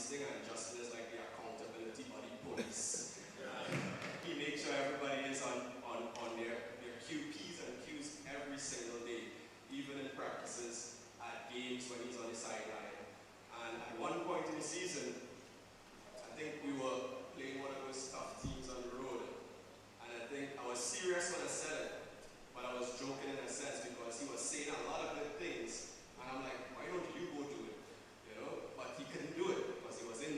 thing, and Justin is like the accountability body police. He makes sure everybody is on their QPs and Qs every single day, even in practices, at games when he's on the sideline. And at one point in the season, I think we were playing one of those tough teams on the road. And I think I was serious when I said it, but I was joking in a sense because he was saying a lot of good things. And I'm like, why don't you go do it? You know? But he couldn't do it because he was in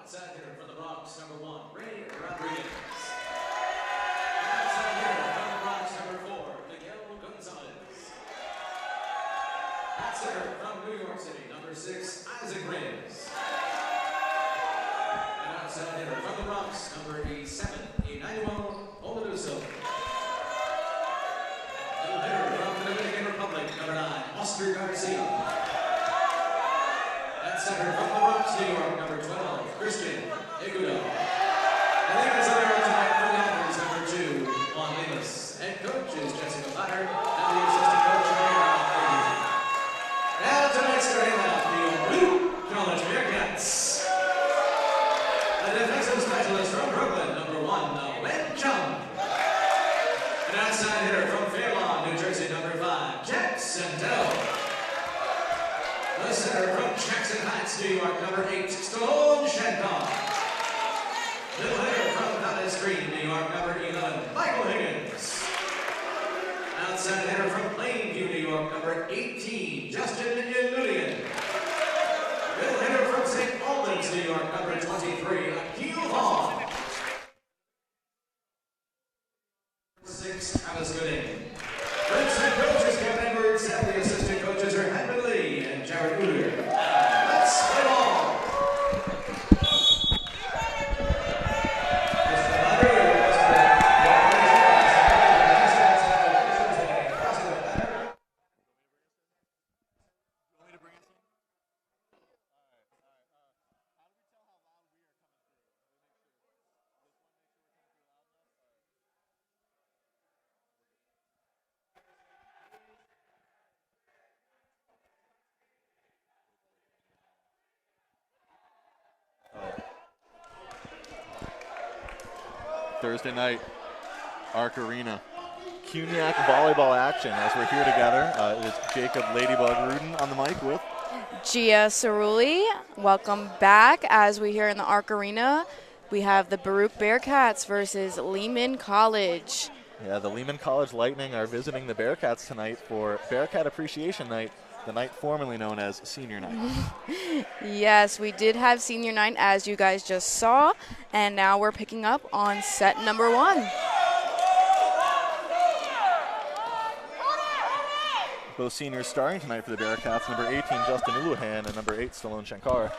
Outside hitter from the Bronx, number 1, Ray Rodriguez. Outside hitter from the Bronx, number 4, Miguel Gonzalez. Outsider from New York City, number 6, Isaac Reyes. And outside hitter from the Bronx, number 87, Emmanuel Oladuso. Middle hitter from the Dominican Republic, number 9, Oscar Garcia. Center from the Bronx, New York, number 12, Christian Igudo. And the other tonight for the Alphas, number 2, Juan Lemus. Head coach is Jessica Butter, and the assistant coach, Aaron Fergie. Now tonight's starting lineup, the Baruch College Bearcats. A defensive specialist from Brooklyn, number 1, Wen Chung. An outside hitter from Fairlawn, New Jersey, number 5, Jack Centeno. The center from Jackson Heights, New York, number 8, Stallone Shankar. Middle hitter from Valley Stream, New York, number 11, Michael Higgins. Outside hitter from Plainview, New York, number 18, Justin Iloulian. Middle hitter from St. Albans, New York, number 23, Illuhan. 6, Alice Gooding. First head coach is Kevin Edwards, and the assistant coaches are Henry Lee and Jared Uller. Let's play ball. Thursday night, Arc Arena. CUNYAC volleyball action as we're here together. It is Jacob Ladybug Rudin on the mic with Gia Cerulli. Welcome back as we here in the Arc Arena. We have the Baruch Bearcats versus Lehman College. Yeah, the Lehman College Lightning are visiting the Bearcats tonight for Bearcat Appreciation Night, the night formerly known as Senior Night. Yes, we did have Senior Night, as you guys just saw, and now we're picking up on set number 1. Both seniors starring tonight for the Bearcats, number 18, Justin Illuhan, and number 8, Stallone Shankar.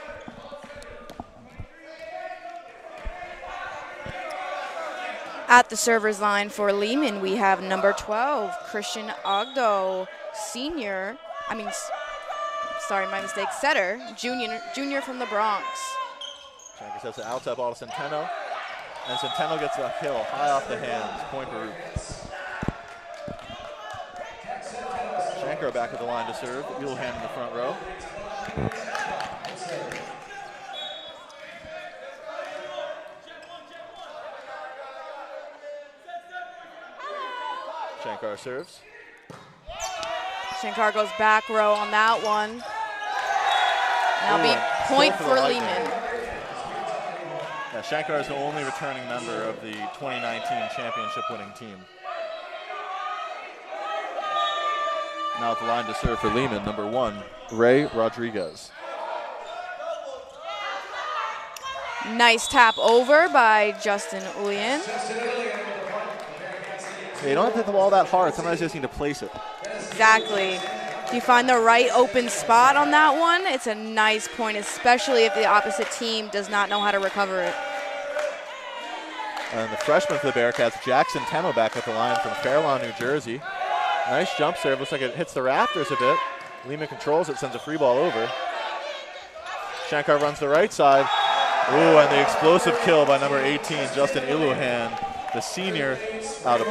At the server's line for Lehman, we have number 12, Christian Ogdo, senior. Sorry, my mistake. Setter, junior from the Bronx. Shankar sets it outside ball to Centeno, and Centeno gets a kill high off the hands. Point Baruch. Shankar back at the line to serve. Illuhan in the front row. Shankar serves. Shankar goes back row on that one. That'll be point for Lehman. Yeah, Shankar is the only returning member of the 2019 championship winning team. Now at the line to serve for Lehman, number 1, Ray Rodriguez. Nice tap over by Justin Iloulian. Yeah, you don't have to hit the ball that hard. Sometimes you just need to place it. Exactly. If you find the right open spot on that one, it's a nice point, especially if the opposite team does not know how to recover it. And the freshman for the Bearcats, Jackson Temmo, back at the line from Fairlawn, New Jersey. Nice jump serve. Looks like it hits the rafters a bit. Lehman controls it, sends a free ball over. Shankar runs the right side. Ooh, and the explosive kill by number 18, Justin Illuhan, the senior out of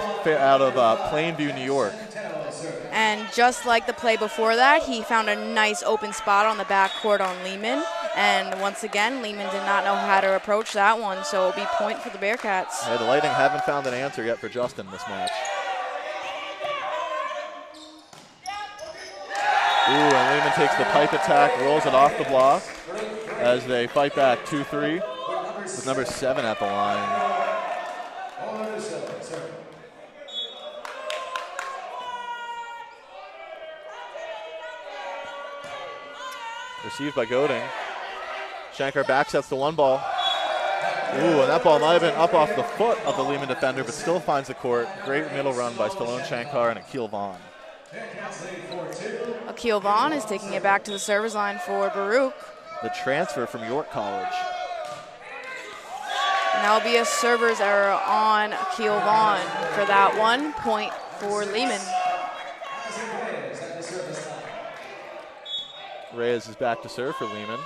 Plainview, New York. And just like the play before that, he found a nice open spot on the backcourt on Lehman. And once again, Lehman did not know how to approach that one, so it'll be point for the Bearcats. Yeah, the Lightning haven't found an answer yet for Justin this match. Ooh, and Lehman takes the pipe attack, rolls it off the block as they fight back 2-3 with number 7 at the line. Received by Goding. Shankar back sets the one ball. Ooh, and that ball might have been up off the foot of the Lehman defender, but still finds the court. Great middle run by Stallone Shankar and Akil Vaughn. Akil Vaughn is taking it back to the service line for Baruch. The transfer from York College. And that'll be a server's error on Akil Vaughn for that one. Point for Lehman. Reyes is back to serve for Lehman.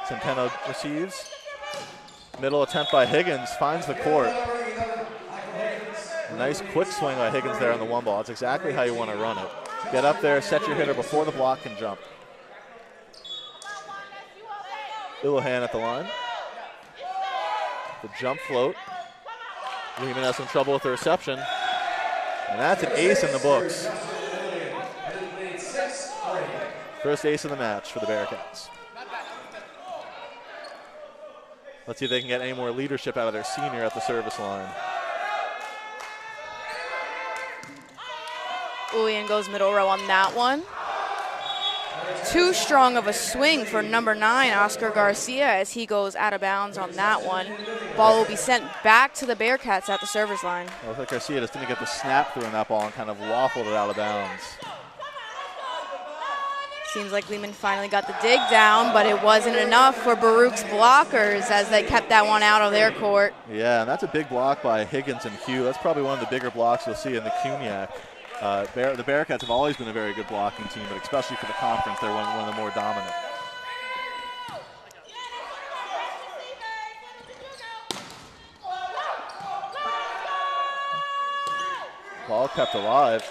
Centeno receives. Middle attempt by Higgins, finds the court. A nice quick swing by Higgins there on the one ball. That's exactly how you want to run it. Get up there, set your hitter before the block can jump. Illuhan at the line. The jump float. Lehman has some trouble with the reception. And that's an ace in the books. First ace of the match for the Bearcats. Let's see if they can get any more leadership out of their senior at the service line. Iloulian goes middle row on that one. Too strong of a swing for number 9, Oscar Garcia, as he goes out of bounds on that one. Ball will be sent back to the Bearcats at the service line. Well, I think Garcia just didn't get the snap through on that ball and kind of waffled it out of bounds. Seems like Lehman finally got the dig down, but it wasn't enough for Baruch's blockers as they kept that one out of their court. Yeah, and that's a big block by Higgins and Hugh. That's probably one of the bigger blocks you'll see in the CUNYAC. The Bearcats have always been a very good blocking team, but especially for the conference, they're one of the more dominant. Ball kept alive.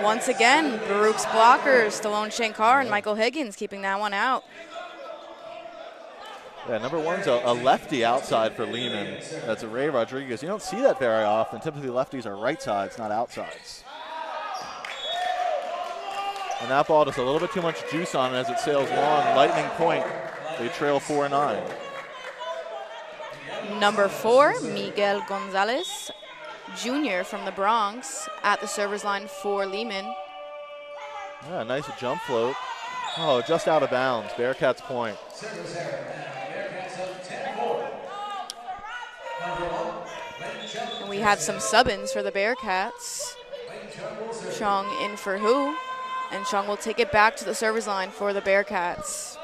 Once again, Baruch's blockers, Stallone Shankar and Michael Higgins keeping that one out. Yeah, number 1's a lefty outside for Lehman. That's a Ray Rodriguez. You don't see that very often. Typically lefties are right sides, not outsides. And that ball just a little bit too much juice on it as it sails long. Lightning point. They trail 4-9. Number 4, Miguel Gonzalez, Jr. from the Bronx at the server's line for Lehman. Yeah, nice jump float. Oh, just out of bounds. Bearcats point. And we have some sub-ins for the Bearcats. Chong in for Hu. And Chong will take it back to the service line for the Bearcats.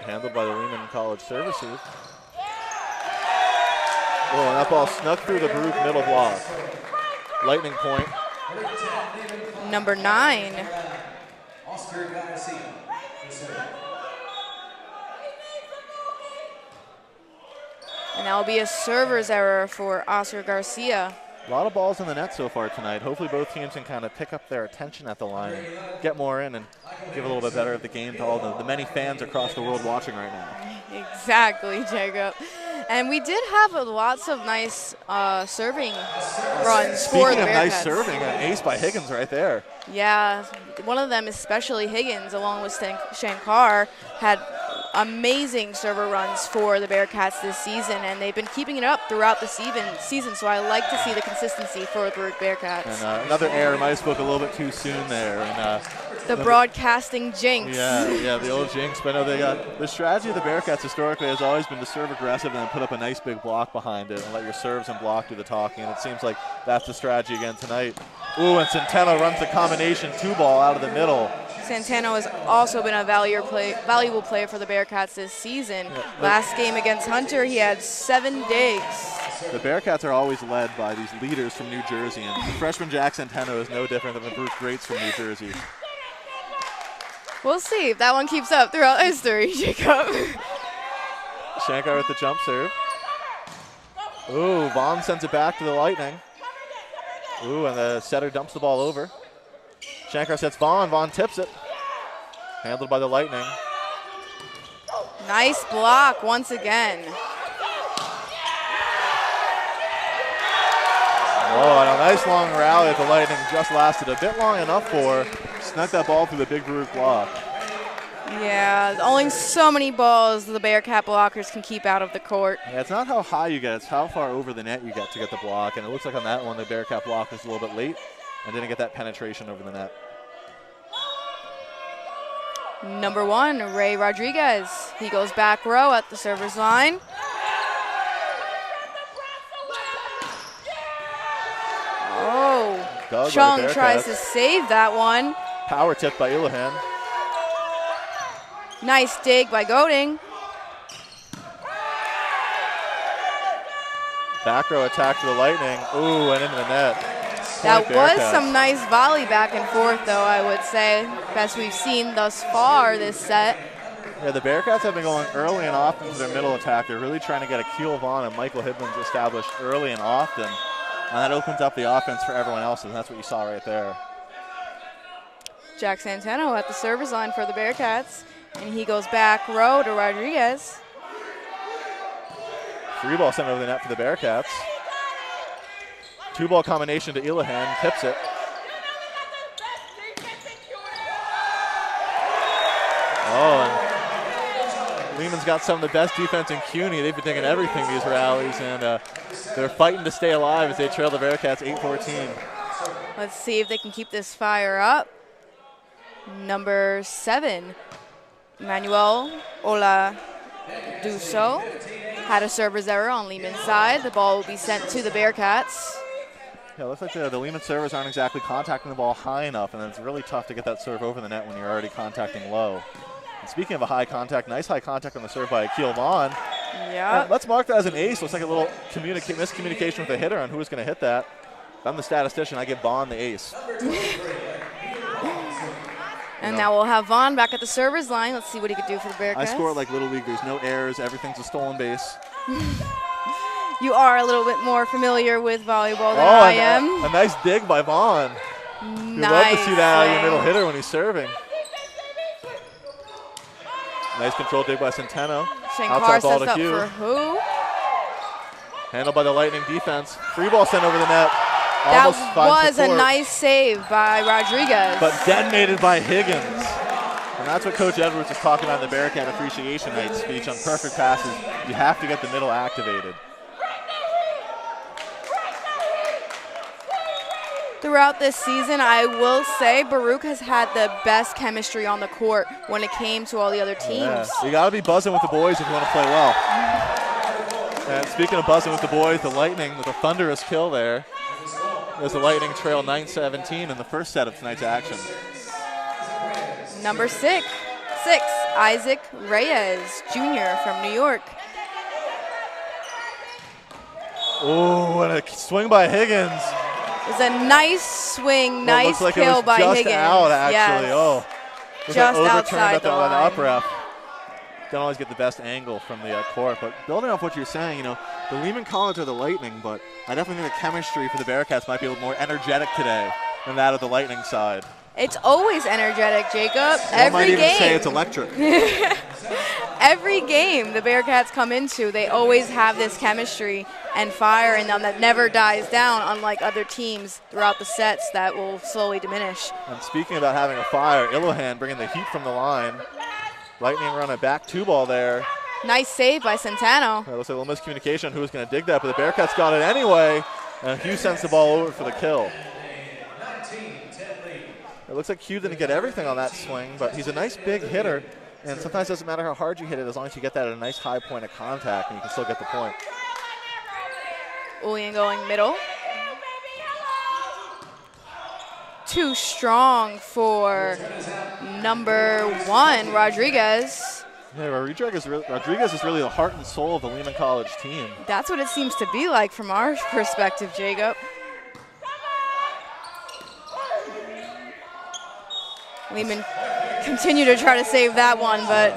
Handled by the Lehman College services. Oh, and that ball snuck through the Baruch middle block. Lightning point. Number 9. And that will be a server's error for Oscar Garcia. A lot of balls in the net so far tonight. Hopefully both teams can kind of pick up their attention at the line and get more in and give a little bit better of the game to all the many fans across the world watching right now. Exactly, Jacob. And we did have lots of nice serving runs for the Speaking of nice Bearcats. serving, an ace by Higgins right there. Yeah, one of them, especially Higgins, along with Shankar, had amazing server runs for the Bearcats this season, and they've been keeping it up throughout the season. So I like to see the consistency for the Bearcats. And another error, might have spoke a little bit too soon there. And the broadcasting jinx. Yeah, the old jinx. But no, they got the strategy of the Bearcats historically has always been to serve aggressive and then put up a nice big block behind it and let your serves and block do the talking. And it seems like that's the strategy again tonight. Ooh, and Centeno runs the combination 2-ball out of the middle. Centeno has also been a valuable player for the Bearcats this season. Yeah, Last game against Hunter, he had 7 digs. The Bearcats are always led by these leaders from New Jersey, and the freshman Jack Centeno is no different than the Baruch greats from New Jersey. We'll see if that one keeps up throughout history, Jacob. Shankar with the jump serve. Ooh, Vaughn sends it back to the Lightning. Ooh, and the setter dumps the ball over. Shankar sets Vaughn. Vaughn tips it. Handled by the Lightning. Nice block once again. Oh, and a nice long rally at the Lightning just lasted a bit long enough for. Snuck that ball through the big Baruch block. Yeah, only so many balls the Bearcat blockers can keep out of the court. Yeah, it's not how high you get, it's how far over the net you get to get the block. And it looks like on that one, the Bearcat block was a little bit late and didn't get that penetration over the net. Number 1, Ray Rodriguez. He goes back row at the server's line. Oh, Chung tries to save that one. Power tip by Illuhan. Nice dig by Goding. Back row attack to the Lightning. Ooh, and into the net. That was some nice volley back and forth, though, I would say. Best we've seen thus far this set. Yeah, the Bearcats have been going early and often to their middle attack. They're really trying to get Akil Vaughn and Michael Hibbins established early and often. And that opens up the offense for everyone else, and that's what you saw right there. Jack Centeno at the server's line for the Bearcats. And he goes back row to Rodriguez. Free ball sent over the net for the Bearcats. 2-ball combination to Illuhan, tips it. Oh, and Lehman's got some of the best defense in CUNY. They've been taking everything these rallies, and they're fighting to stay alive as they trail the Bearcats 8-14. Let's see if they can keep this fire up. Number 7, Manuel Oladuso had a server's error on Lehman's side. The ball will be sent to the Bearcats. Yeah, it looks like the Lehman servers aren't exactly contacting the ball high enough, and it's really tough to get that serve over the net when you're already contacting low. And speaking of a high contact, nice high contact on the serve by Akil Vaughn. Yeah. Let's mark that as an ace. Looks like a little miscommunication with the hitter on who was going to hit that. If I'm the statistician, I give Vaughn the ace. And now we'll have Vaughn back at the server's line. Let's see what he could do for the Bearcats. I score it like Little League. There's no errors. Everything's a stolen base. You are a little bit more familiar with volleyball than I am. A nice dig by Vaughn. Nice. You'd love to see that out of your middle hitter when he's serving. Nice control dig by Centeno. Shankar sets up for who? Handled by the Lightning defense. Free ball sent over the net. That was a nice save by Rodriguez. But detonated by Higgins. And that's what Coach Edwards was talking about in the Bearcat Appreciation Night speech on perfect passes. You have to get the middle activated. Throughout this season, I will say Baruch has had the best chemistry on the court when it came to all the other teams. Yeah. You got to be buzzing with the boys if you want to play well. And speaking of buzzing with the boys, the Lightning with a thunderous kill there. As the Lightning trail 9-17 in the first set of tonight's action. Number 6, Isaac Reyes Jr. from New York. Oh, and a swing by Higgins. It was a nice swing, nice like kill by Higgins. Just out, actually. Yes. Oh, just outside the line. Up ref. Don't always get the best angle from the court, but building off what you're saying, you know, the Lehman College are the Lightning, but I definitely think the chemistry for the Bearcats might be a little more energetic today than that of the Lightning side. It's always energetic, Jacob. I might even say it's electric. every game the Bearcats come into, they always have this chemistry and fire in them that never dies down, unlike other teams throughout the sets that will slowly diminish. And speaking about having a fire, Illuhan bringing the heat from the line. Lightning run a back 2 ball there. Nice save by Centeno. It looks like a little miscommunication who was going to dig that, but the Bearcats got it anyway, and Hugh sends the ball over for the kill. It looks like Hugh didn't get everything on that swing, but he's a nice big hitter, and sometimes it doesn't matter how hard you hit it as long as you get that at a nice high point of contact, and you can still get the point. Iloulian going middle. Too strong for number 1, Rodriguez. Yeah, Rodriguez is really the heart and soul of the Lehman College team. That's what it seems to be like from our perspective, Jacob. Lehman continued to try to save that one, but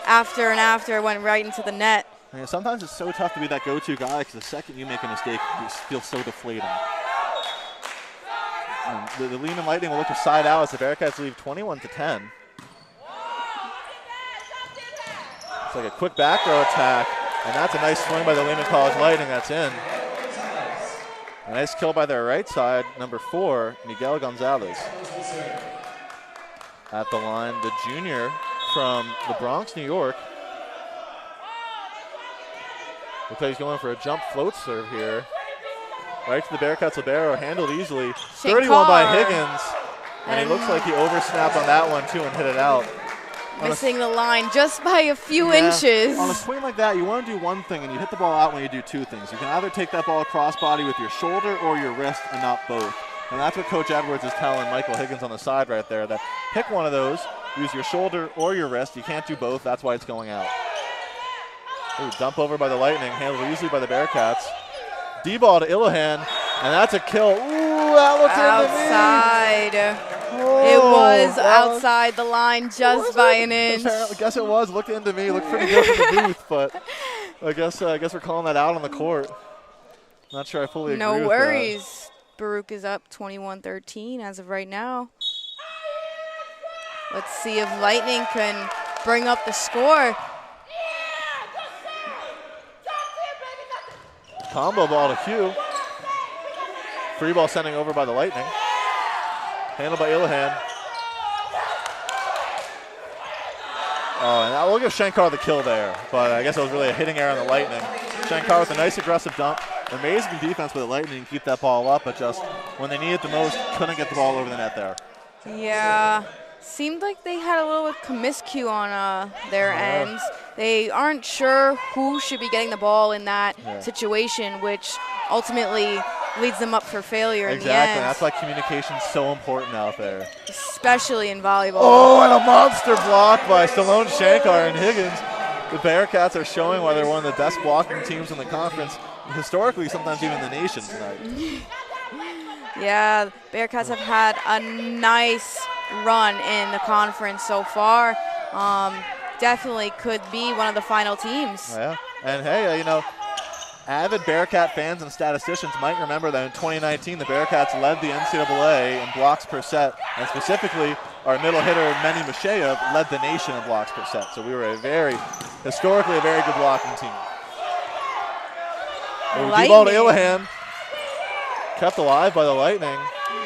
after it went right into the net. Yeah, sometimes it's so tough to be that go-to guy because the second you make a mistake, you feel so deflating. The Lehman Lightning will look to side out as the Bearcats leave 21-10. It's like a quick back row attack, and that's a nice swing by the Lehman College Lightning. That's in. A nice kill by their right side, number 4, Miguel Gonzalez. At the line, the junior from the Bronx, New York. Looks like he's going for a jump float serve here. Right to the Bearcats libero, handled easily. 31 by Higgins. And it looks like he oversnapped on that one too and hit it out. Missing the line just by a few inches. On a swing like that, you want to do one thing, and you hit the ball out when you do 2 things. You can either take that ball across body with your shoulder or your wrist, and not both. And that's what Coach Edwards is telling Michael Higgins on the side right there, that pick one of those, use your shoulder or your wrist. You can't do both. That's why it's going out. Ooh, dump over by the Lightning, handled easily by the Bearcats. D-ball to Illuhan, and that's a kill. Ooh, that looked outside. It was outside the line just by an inch. I guess it was. Looked into me. Looked pretty good from the booth, but I guess we're calling that out on the court. Not sure I fully agree with that. No worries. Baruch is up 21-13 as of right now. Let's see if Lightning can bring up the score. Combo ball to Hugh. Free ball sending over by the Lightning. Handled by Illuhan. Oh, and we'll give Shankar the kill there, but I guess it was really a hitting error on the Lightning. Shankar with a nice aggressive dump. Amazing defense by the Lightning to keep that ball up, but just when they need it the most, couldn't get the ball over the net there. Yeah, seemed like they had a little miscue on their ends. They aren't sure who should be getting the ball in that situation, which ultimately leads them up for failure in the end. Exactly, that's why communication's so important out there. Especially in volleyball. Oh, and a monster block by Stallone Shankar and Higgins. The Bearcats are showing why they're one of the best blocking teams in the conference, historically, sometimes even the nation tonight. Yeah, Bearcats have had a nice run in the conference so far. Definitely could be one of the final teams. Yeah, and hey, you know, avid Bearcat fans and statisticians might remember that in 2019, the Bearcats led the NCAA in blocks per set, and specifically, our middle hitter, Manny Masheyev, led the nation in blocks per set. So we were historically a very good blocking team. D-ball to Illuhan. Kept alive by the Lightning.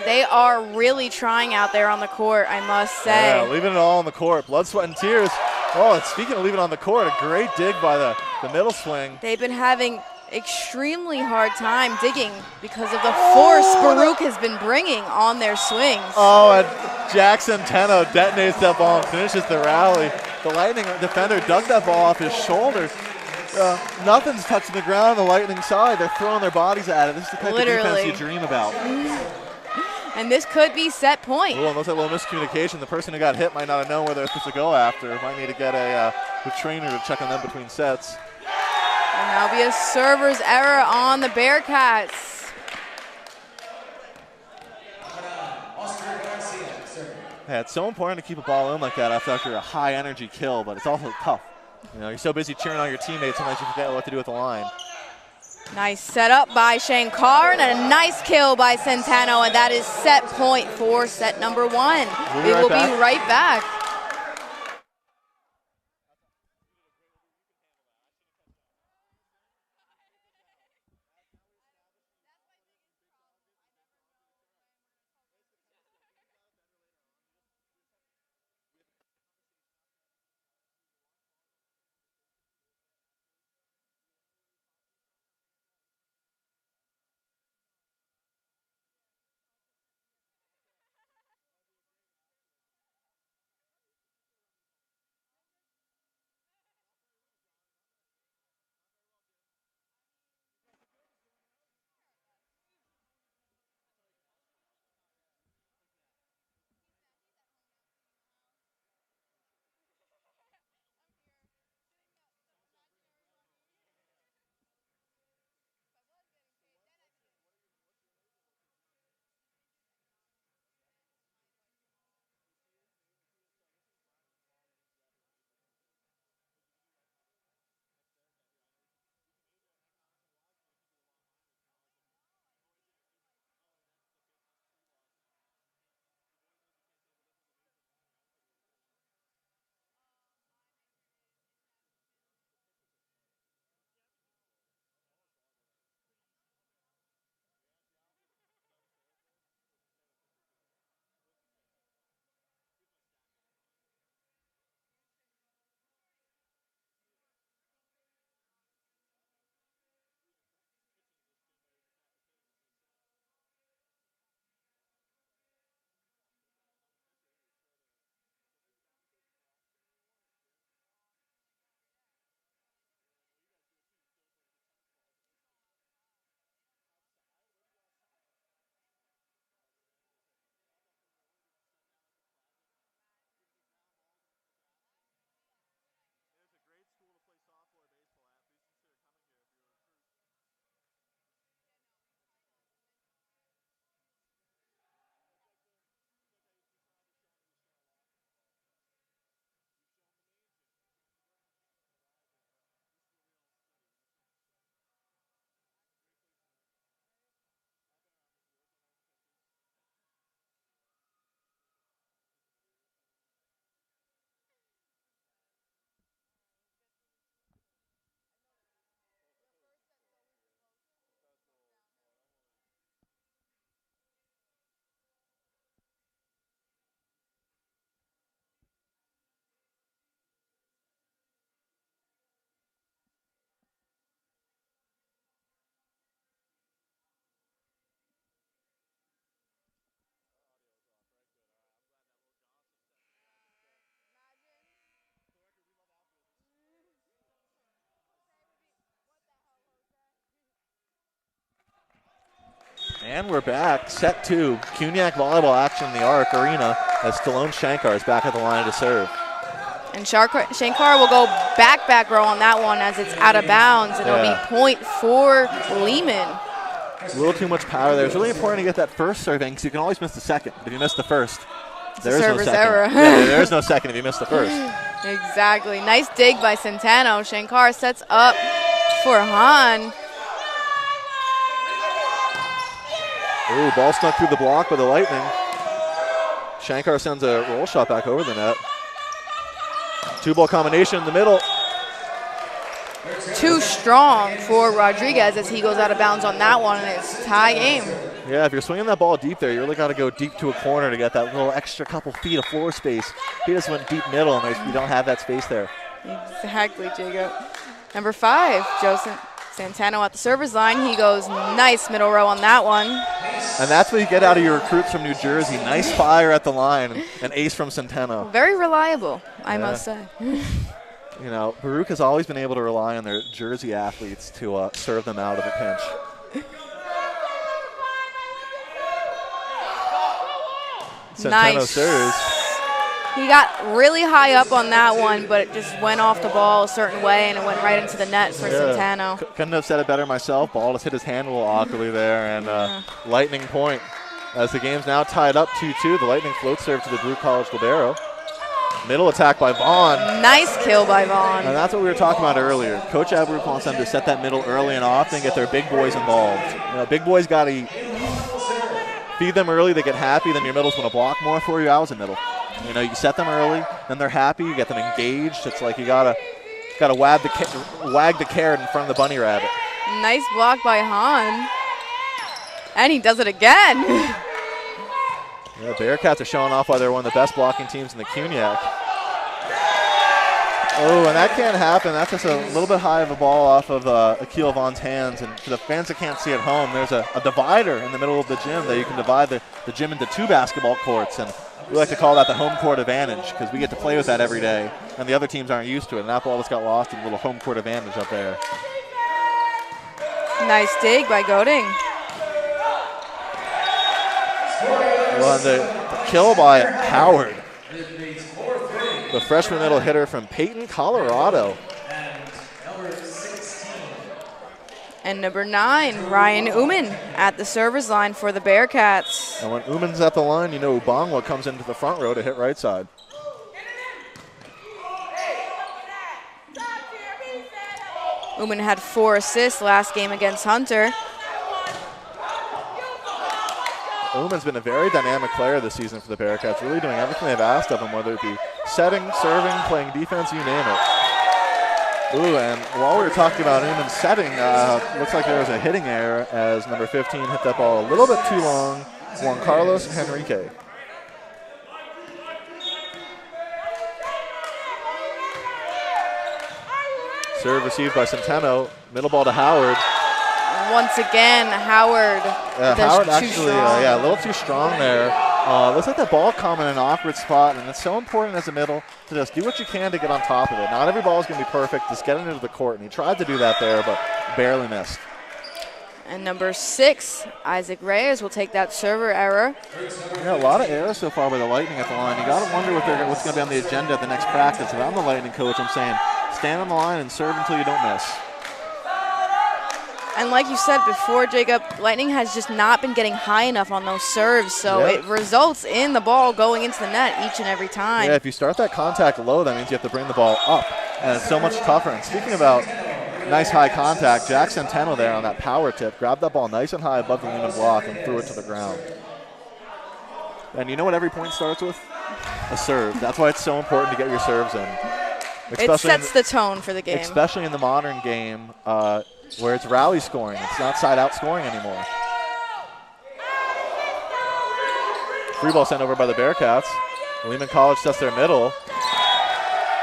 They are really trying out there on the court, I must say. Yeah, leaving it all on the court. Blood, sweat, and tears. Oh, and speaking of leaving it on the court, a great dig by the middle swing. They've been having extremely hard time digging because of the force Baruch has been bringing on their swings. Oh, and Centeno detonates that ball and finishes the rally. The Lightning defender dug that ball off his shoulder. Nothing's touching the ground on the Lightning side. They're throwing their bodies at it. This is the type of defense you dream about. And this could be set point. Ooh, unless a little miscommunication. The person who got hit might not have known where they're supposed to go after. Might need to get the trainer to check on them between sets. And that'll be a server's error on the Bearcats. Yeah, it's so important to keep a ball in like that after a high energy kill, but it's also tough. You know, you're so busy cheering on your teammates, sometimes you forget what to do with the line. Nice setup by Shankar and a nice kill by Centeno, and that is set point for set number 1. We will be right back. And we're back, set 2. CUNYAC volleyball action in the Arc Arena as Stallone Shankar is back at the line to serve. And Shankar will go back row on that one as it's out of bounds, and it'll be point for Lehman. A little too much power there. It's really important to get that first serve in because you can always miss the second. But if you miss the first, there is no second. Error. Yeah, there is no second if you miss the first. Exactly. Nice dig by Centeno. Shankar sets up for Han. Ooh, ball snuck through the block by the Lightning. Shankar sends a roll shot back over the net. 2-ball combination in the middle. Too strong for Rodriguez as he goes out of bounds on that one, and it's tie game. Yeah, if you're swinging that ball deep there, you really got to go deep to a corner to get that little extra couple feet of floor space. He just went deep middle, and you don't have that space there. Exactly, Jacob. Number 5, Joseph Centeno at the server's line. He goes nice middle row on that one. And that's what you get out of your recruits from New Jersey. Nice fire at the line, an ace from Centeno. Very reliable, I must say. You know, Baruch has always been able to rely on their Jersey athletes to serve them out of a pinch. Centeno serves. He got really high up on that one, but it just went off the ball a certain way, and it went right into the net for Centeno. Couldn't have said it better myself. Ball just hit his hand a little awkwardly there, and Lightning point. As the game's now tied up 2-2, the Lightning float serve to the Baruch College libero. Middle attack by Vaughn. Nice kill by Vaughn. And that's what we were talking about earlier. Coach Baruch wants them to set that middle early and often, get their big boys involved. You know, big boys got to feed them early, they get happy, then your middle's going to block more for you. I was a middle. You know, you set them early, then they're happy, you get them engaged. It's like you gotta wag the carrot in front of the bunny rabbit. Nice block by Han. And he does it again. Yeah, the Bearcats are showing off why they're one of the best blocking teams in the CUNYAC. Oh, and that can't happen. That's just a little bit high of a ball off of Akil Vaughn's hands. And for the fans that can't see at home, there's a divider in the middle of the gym that you can divide the gym into 2 basketball courts. And we like to call that the home court advantage because we get to play with that every day, and the other teams aren't used to it. And that ball just got lost in a little home court advantage up there. Nice dig by Goding. Well, the kill by Howard, the freshman middle hitter from Peyton, Colorado. And number 9, Ryan Uman at the server's line for the Bearcats. And when Uman's at the line, you know Ubangwa comes into the front row to hit right side. Uman had 4 assists last game against Hunter. Uman's been a very dynamic player this season for the Bearcats, really doing everything they've asked of him, whether it be setting, serving, playing defense, you name it. Ooh, and while we were talking about Uman's setting, looks like there was a hitting error as number 15 hit that ball a little bit too long. Juan Carlos Henrique. Serve received by Centeno. Middle ball to Howard. Once again, Howard. Yeah, Howard actually, a little too strong there. Looks like that ball caught in an awkward spot, and it's so important as a middle to just do what you can to get on top of it. Not every ball is going to be perfect. Just get it into the court, and he tried to do that there, but barely missed. And number 6, Isaac Reyes will take that server error. Yeah, a lot of errors so far by the Lightning at the line. You got to wonder what's going to be on the agenda at the next practice. If I'm the Lightning coach, I'm saying stand on the line and serve until you don't miss. And like you said before, Jacob, Lightning has just not been getting high enough on those serves, so it results in the ball going into the net each and every time. Yeah, if you start that contact low, that means you have to bring the ball up, and it's so much tougher. And speaking about nice high contact, Jack Centeno there on that power tip, grabbed that ball nice and high above the Lehman block and threw it to the ground. And you know what every point starts with? A serve. That's why it's so important to get your serves in. It sets the tone for the game. Especially in the modern game, where it's rally scoring. It's not side-out scoring anymore. Free ball sent over by the Bearcats. Lehman College sets their middle.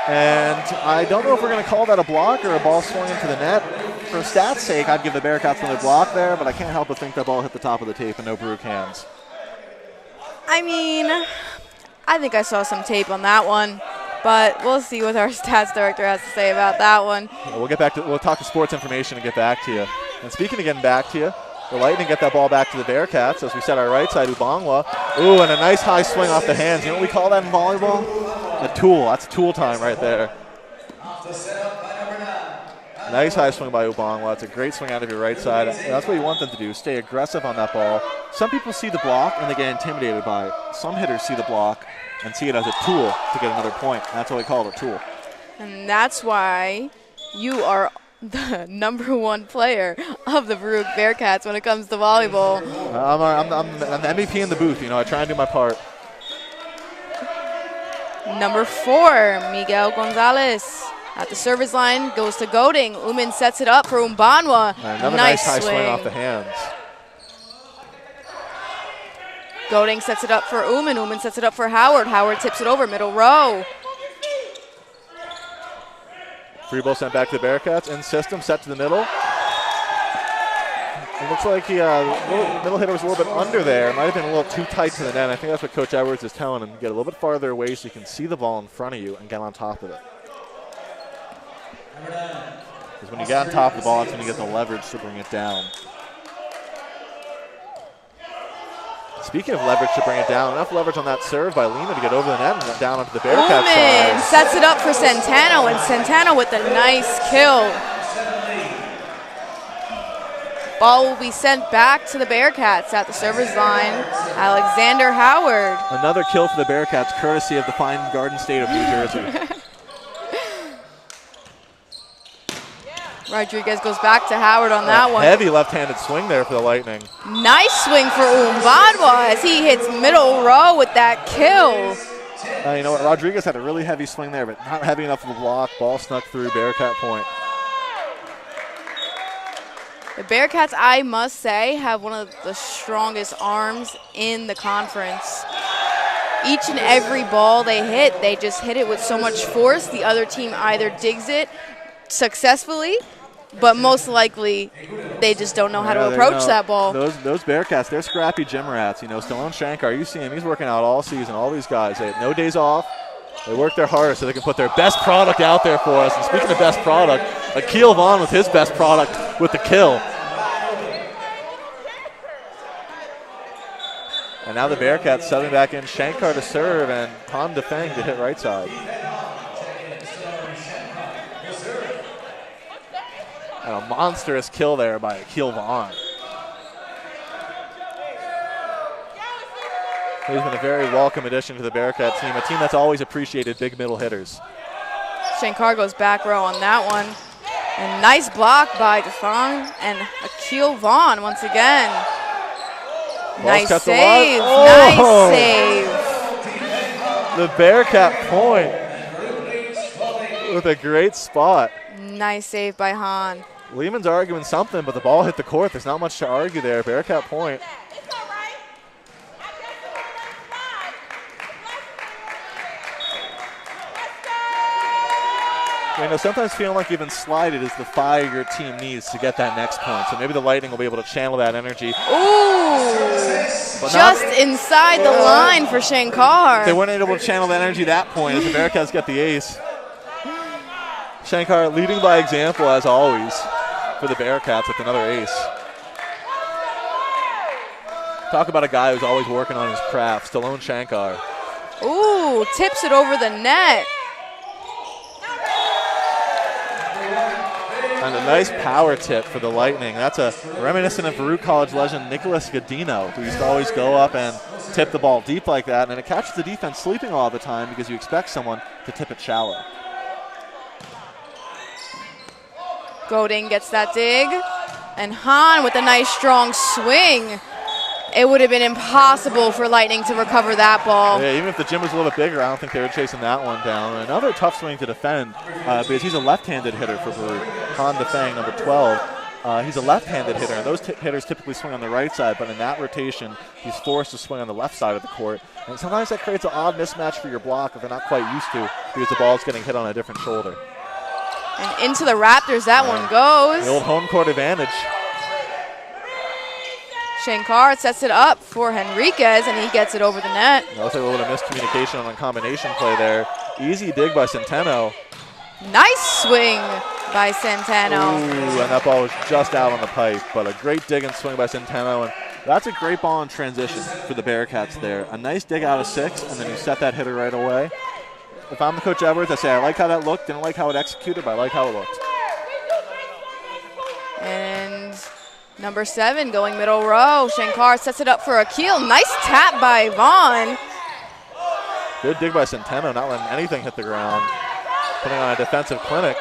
And I don't know if we're going to call that a block or a ball swung into the net. For stats' sake, I'd give the Bearcats another block there, but I can't help but think that ball hit the top of the tape and no Baruch hands. I mean, I think I saw some tape on that one. But we'll see what our stats director has to say about that one. We'll get back to, we'll talk to sports information and get back to you. And speaking of getting back to you, The Lightning get that ball back to the Bearcats as we set our right side, Ubangwa. Ooh, and a nice high swing off the hands. You know what we call that in volleyball? A tool. That's tool time right there. Nice high swing by Ubangwa. It's a great swing out of your right side. That's what you want them to do, stay aggressive on that ball. Some people see the block and they get intimidated by it. Some hitters see the block and see it as a tool to get another point. That's why we call it a tool. And that's why you are the #1 player of the Baruch Bearcats when it comes to volleyball. I'm the MVP in the booth. You know, I try and do my part. Number 4, Miguel Gonzalez. At the service line, goes to Goding. Uman sets it up for Umbanwa. Another nice high swing off the hands. Goding sets it up for Uman. Uman sets it up for Howard. Howard tips it over, middle row. Free ball sent back to the Bearcats. In system, set to the middle. It looks like the middle hitter was a little bit under there. It might have been a little too tight to the net. I think that's what Coach Edwards is telling him. Get a little bit farther away so you can see the ball in front of you and get on top of it. Because when you get on top of the ball, that's when you get the leverage to bring it down. Speaking of leverage to bring it down, enough leverage on that serve by Lehman to get over the net and down onto the Bearcat side. Sets it up for Centeno, and Centeno with a nice kill. Ball will be sent back to the Bearcats at the service line. Alexander Howard. Another kill for the Bearcats, courtesy of the fine Garden State of New Jersey. Rodriguez goes back to Howard on that one. Heavy left-handed swing there for the Lightning. Nice swing for Umbadwa as he hits middle row with that kill. You know what, Rodriguez had a really heavy swing there, but not heavy enough of a block. Ball snuck through, Bearcat point. The Bearcats, I must say, have one of the strongest arms in the conference. Each and every ball they hit, they just hit it with so much force. The other team either digs it successfully, but most likely they just don't know how to approach that ball. Those Bearcats, they're scrappy gym rats. You know, Stallone Shankar, you see him, he's working out all season, all these guys. They have no days off. They work their hardest so they can put their best product out there for us. And speaking of best product, Illuhan with his best product with the kill. And now the Bearcats settling back in. Shankar to serve and Han Defeng to hit right side. And a monstrous kill there by Illuhan. He's been a very welcome addition to the Bearcat team, a team that's always appreciated big middle hitters. Shankar goes back row on that one. And nice block by Defong and Akil Vaughn once again. Nice save, nice save. The Bearcat point with a great spot. Nice save by Han. Lehman's arguing something, but the ball hit the court. There's not much to argue there. Bearcat point. You know, sometimes feeling like you've been slighted is the fire your team needs to get that next point. So maybe the Lightning will be able to channel that energy. Ooh! Just inside the line for Shankar. They weren't able to channel that energy that point as the Bearcats get the ace. Shankar leading by example as always for the Bearcats with another ace. Talk about a guy who's always working on his craft, Stallone Shankar. Ooh, tips it over the net. And a nice power tip for the Lightning. That's a reminiscent of Baruch College legend Nicholas Godino, who used to always go up and tip the ball deep like that, and it catches the defense sleeping all the time because you expect someone to tip it shallow. Goding gets that dig, and Han with a nice strong swing. It would have been impossible for Lightning to recover that ball. Yeah, even if the gym was a little bit bigger, I don't think they were chasing that one down. Another tough swing to defend because he's a left-handed hitter for Baruch. Han Defeng, number 12. He's a left-handed hitter, and those hitters typically swing on the right side, but in that rotation, he's forced to swing on the left side of the court. And sometimes that creates an odd mismatch for your block if they're not quite used to because the ball's getting hit on a different shoulder. And into the Raptors that one goes. The old home court advantage. Shankar sets it up for Henriquez, and he gets it over the net. That looks like a little bit of miscommunication on a combination play there. Easy dig by Centeno. Nice swing by Centeno. Ooh, and that ball was just out on the pipe, but a great dig and swing by Centeno, and that's a great ball in transition for the Bearcats there. A nice dig out of 6, and then you set that hitter right away. If I'm Coach Edwards, I say I like how that looked, didn't like how it executed, but I like how it looked. And number 7 going middle row. Shankar sets it up for Akil. Nice tap by Vaughn. Good dig by Centeno, not letting anything hit the ground. Putting on a defensive clinic.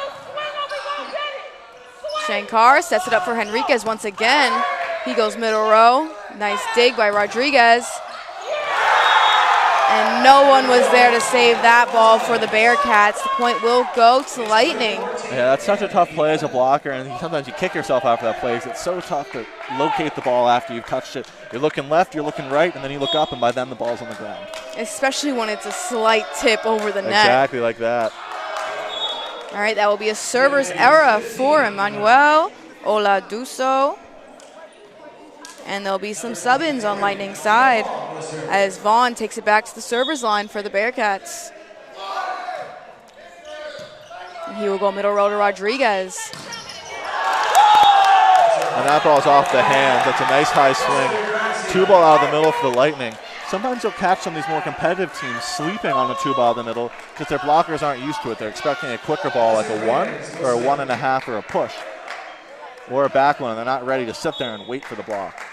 Shankar sets it up for Henriquez once again. He goes middle row. Nice dig by Rodriguez. And no one was there to save that ball for the Bearcats. The point will go to Lightning. Yeah, that's such a tough play as a blocker, and sometimes you kick yourself after that play. It's so tough to locate the ball after you've touched it. You're looking left, you're looking right, and then you look up, and by then the ball's on the ground. Especially when it's a slight tip over the net. Exactly like that. All right, that will be a server's error for Emmanuel Oladuso. And there'll be some sub-ins on Lightning's side as Vaughn takes it back to the server's line for the Bearcats. And he will go middle row to Rodriguez. And that ball's off the hands. That's a nice high swing. 2 ball out of the middle for the Lightning. Sometimes you'll catch some of these more competitive teams sleeping on the 2 ball out of the middle because their blockers aren't used to it. They're expecting a quicker ball like a 1 or a 1.5 or a push or a back one, and they're not ready to sit there and wait for the block.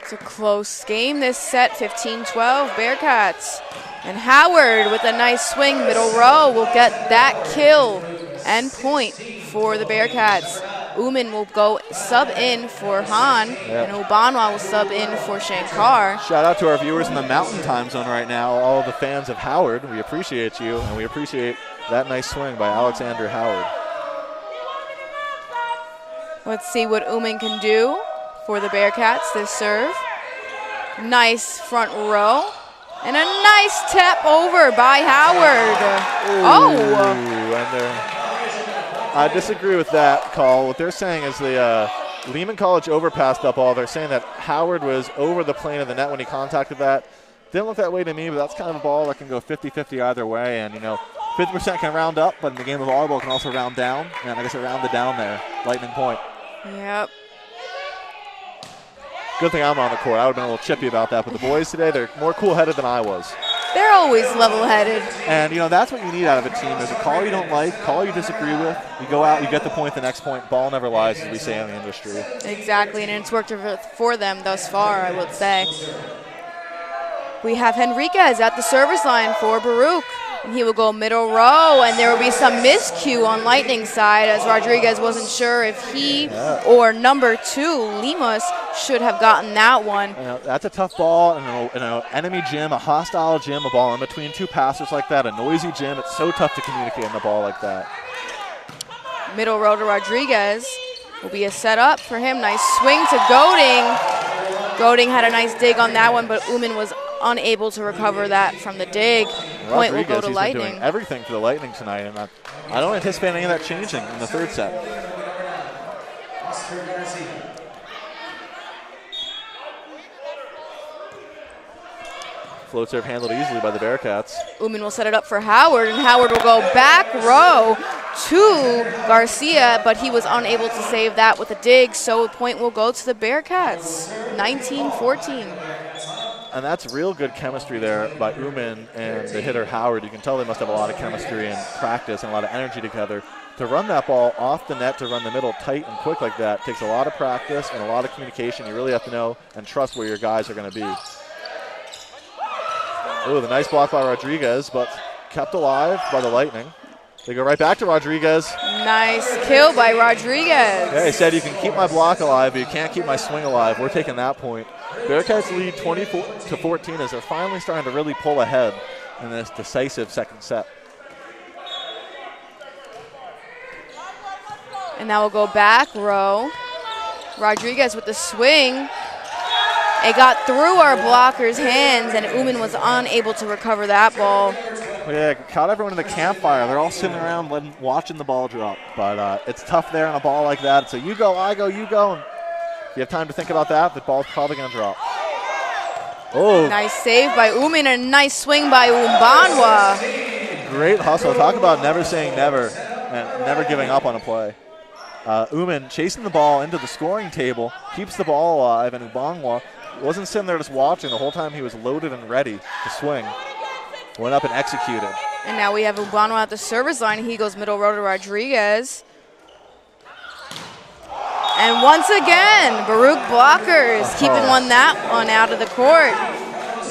It's a close game this set, 15-12 Bearcats. And Howard with a nice swing, middle row, will get that kill and point for the Bearcats. Uman will go sub in for Han, and Obanwa will sub in for Shankar. Shout out to our viewers in the Mountain Time Zone right now, all the fans of Howard. We appreciate you, and we appreciate that nice swing by Alexander Howard. Let's see what Uman can do for the Bearcats this serve. Nice front row. And a nice tap over by Howard. And I disagree with that call. What they're saying is the Lehman College overpassed that ball. They're saying that Howard was over the plane of the net when he contacted that. Didn't look that way to me, but that's kind of a ball that can go 50-50 either way. And, 50% can round up, but in the game of volleyball can also round down. And I guess it rounded down there. Lightning point. Yep. Good thing I'm on the court. I would have been a little chippy about that. But the boys today, they're more cool-headed than I was. They're always level-headed. And, that's what you need out of a team. There's a call you don't like, call you disagree with. You go out, you get the point, the next point. Ball never lies, as we say in the industry. Exactly, and it's worked for them thus far, I would say. We have Henriquez at the service line for Baruch. And he will go middle row, and there will be some miscue on Lightning side as Rodriguez wasn't sure if he or number 2, Limas, should have gotten that one. That's a tough ball in an enemy gym, a hostile gym, a ball in between 2 passers like that, a noisy gym. It's so tough to communicate in a ball like that. Middle row to Rodriguez. Will be a setup for him. Nice swing to Goding. Goding had a nice dig on that one, but Uman was unable to recover that from the dig. Point will go to Lightning. Been doing everything for the Lightning tonight, and I don't anticipate any of that changing in the 3rd set. Float serve handled easily by the Bearcats. Uman will set it up for Howard, and Howard will go back row to Garcia, but he was unable to save that with a dig, so a point will go to the Bearcats, 19-14. And that's real good chemistry there by Uman and the hitter Howard. You can tell they must have a lot of chemistry and practice and a lot of energy together. To run that ball off the net, to run the middle tight and quick like that, takes a lot of practice and a lot of communication. You really have to know and trust where your guys are going to be. Oh, the nice block by Rodriguez, but kept alive by the Lightning. They go right back to Rodriguez. Nice kill by Rodriguez. Yeah, he said, you can keep my block alive, but you can't keep my swing alive. We're taking that point. Bearcats lead 24-14 as they're finally starting to really pull ahead in this decisive 2nd set. And now we'll go back row. Rodriguez with the swing. It got through our blocker's hands, and Uman was unable to recover that ball. Yeah, caught everyone in the campfire. They're all sitting around watching the ball drop. But it's tough there on a ball like that. So you go, I go, you go. And if you have time to think about that, the ball's probably going to drop. Oh. Nice save by Uman and a nice swing by Umbanwa. Great hustle. Talk about never saying never. and never giving up on a play. Uman chasing the ball into the scoring table, keeps the ball alive, and Ubangwa wasn't sitting there just watching the whole time. He was loaded and ready to swing. Went up and executed. And now we have Ubangwa at the service line. He goes middle row to Rodriguez. And once again, Baruch blockers, keeping that one out of the court.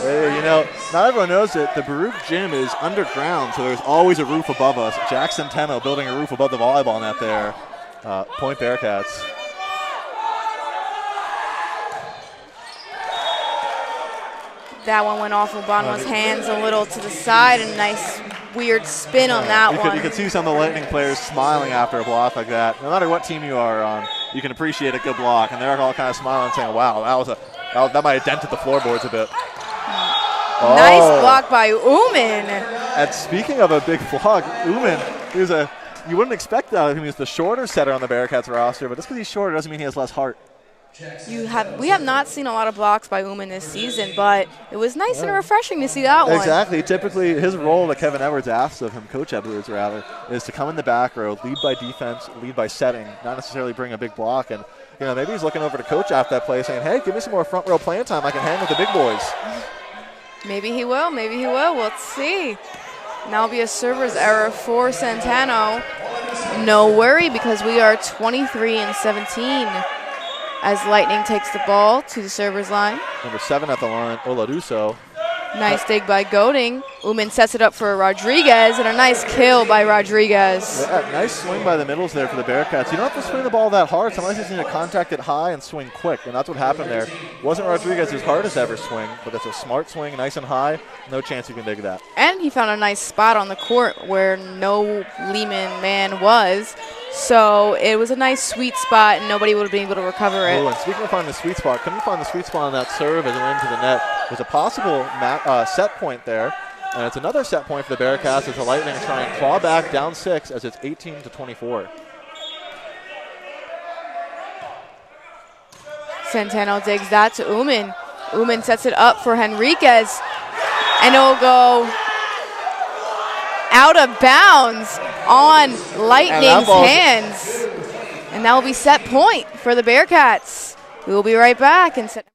Hey, you know, not everyone knows that the Baruch gym is underground, so there's always a roof above us. Jack Centeno building a roof above the volleyball net there. Point Bearcats. That one went off Ubangwa's hands a little to the side, and nice weird spin on that one. You could see some of the Lightning players smiling after a block like that. No matter what team you are on, you can appreciate a good block, and they're all kind of smiling, saying, "Wow, that might have dented the floorboards a bit." Nice block by Uman. And speaking of a big block, Uman, you wouldn't expect that of him. He's the shorter setter on the Bearcats roster, but just because he's shorter doesn't mean he has less heart. We have not seen a lot of blocks by Uman this season, but it was nice and refreshing to see that one. Exactly. Typically, his role that Kevin Edwards asks of him, Coach Edwards rather, is to come in the back row, lead by defense, lead by setting, not necessarily bring a big block. And maybe he's looking over to Coach after that play, saying, "Hey, give me some more front row playing time. I can hang with the big boys." Maybe he will. Maybe he will. Let's see. Now will be a server's error for Centeno. No worry, because we are 23-17 as Lightning takes the ball to the server's line. Number 7 at the line, Oladuso. Nice dig by Goding. Uman sets it up for Rodriguez, and a nice kill by Rodriguez. Yeah, nice swing by the middles there for the Bearcats. You don't have to swing the ball that hard. Sometimes you just need to contact it high and swing quick, and that's what happened there. Wasn't Rodriguez's hardest ever swing, but it's a smart swing, nice and high. No chance you can dig that. And he found a nice spot on the court where no Lehman man was. So it was a nice sweet spot, and nobody would have been able to recover it. Oh, and speaking of finding the sweet spot, couldn't find the sweet spot on that serve as it went into the net. There's a possible set point there, and it's another set point for the Bearcats as the Lightning try and claw back down 6 as it's 18-24. Centeno digs that to Uman. Uman sets it up for Henriquez, and it'll go out of bounds on Lightning's hands. And that will be set point for the Bearcats. We will be right back. And set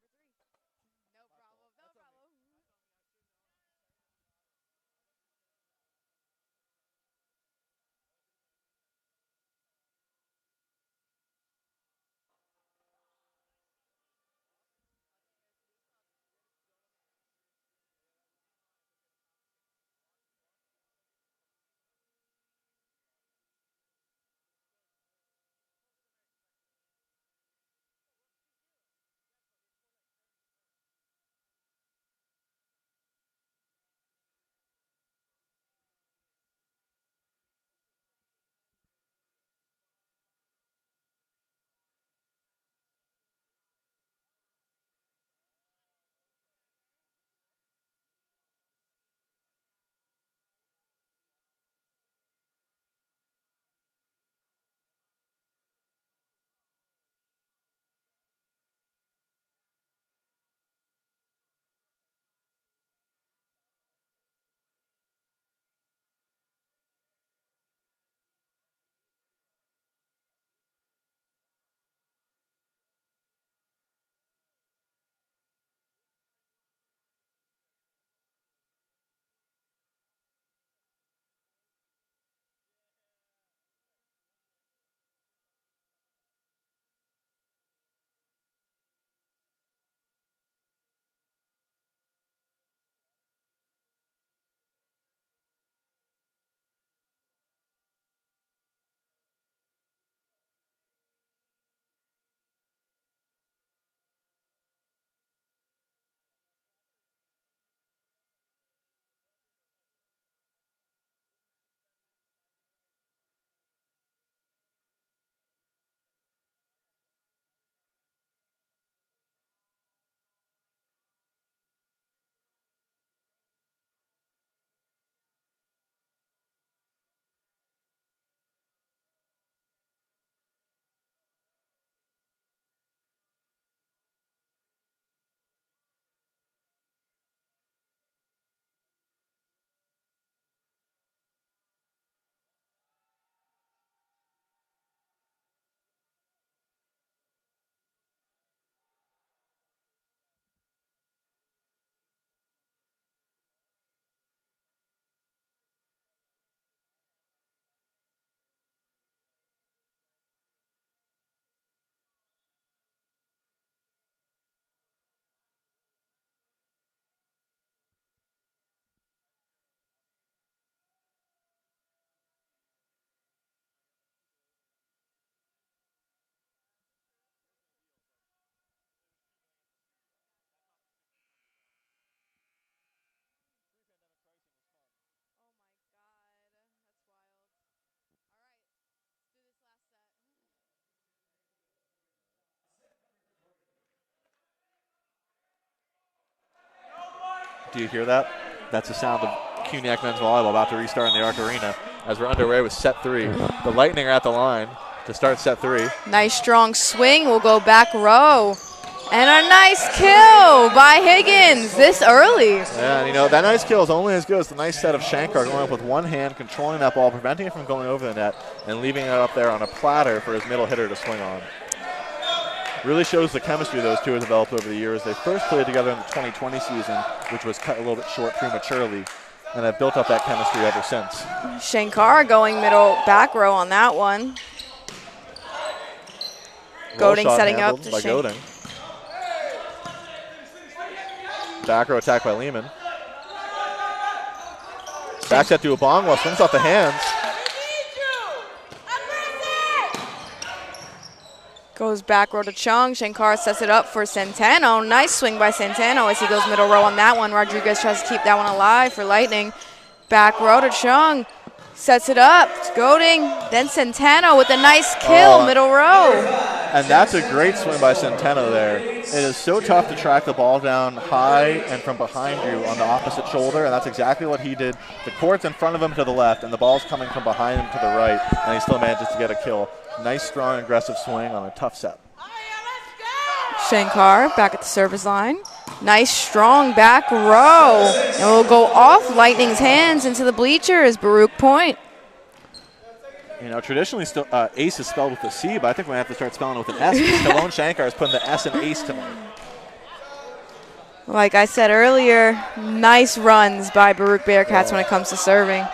Do you hear that? That's the sound of CUNYAC men's volleyball about to restart in the Arc Arena as we're underway with set 3. The Lightning are at the line to start set 3. Nice strong swing. We'll go back row. And a nice kill by Higgins this early. Yeah, and you know, that nice kill is only as good as the nice set of Shankar going up with one hand, controlling that ball, preventing it from going over the net, and leaving it up there on a platter for his middle hitter to swing on. Really shows the chemistry those two have developed over the years. They first played together in the 2020 season, which was cut a little bit short prematurely, and have built up that chemistry ever since. Shankar going middle back row on that one. Goding setting up to Goding. Back row attack by Lehman. Back set to Ubangwa, swings off the hands. Goes back row to Chung. Shankar sets it up for Centeno. Nice swing by Centeno as he goes middle row on that one. Rodriguez tries to keep that one alive for Lightning. Back row to Chung. Sets it up. Goding. Then Centeno with a nice kill, middle row. And that's a great swing by Centeno there. It is so tough to track the ball down high and from behind you on the opposite shoulder, and that's exactly what he did. The court's in front of him to the left, and the ball's coming from behind him to the right, and he still manages to get a kill. Nice, strong, aggressive swing on a tough set. Shankar back at the service line. Nice, strong back row. And we'll go off Lightning's hands into the bleachers. Baruch point. You know, traditionally, ace is spelled with a C, but I think we have to start spelling it with an S. Stallone Shankar is putting the S in ace tonight. Like I said earlier, nice runs by Baruch Bearcats when it comes to serving.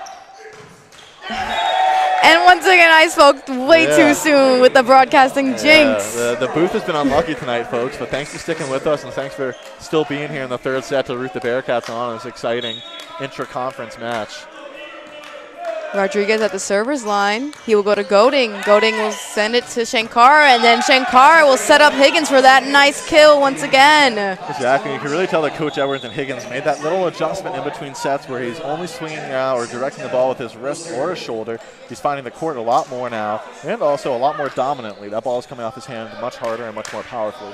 And once again, I spoke way too soon with the broadcasting jinx. The booth has been unlucky tonight, folks, but thanks for sticking with us, and thanks for still being here in the third set to root the Bearcats on this exciting intra-conference match. Rodriguez at the server's line. He will go to Goding. Goding will send it to Shankar, and then Shankar will set up Higgins for that nice kill once again. Exactly. You can really tell that Coach Edwards and Higgins made that little adjustment in between sets where he's only swinging now or directing the ball with his wrist or his shoulder. He's finding the court a lot more now, and also a lot more dominantly. That ball is coming off his hand much harder and much more powerfully.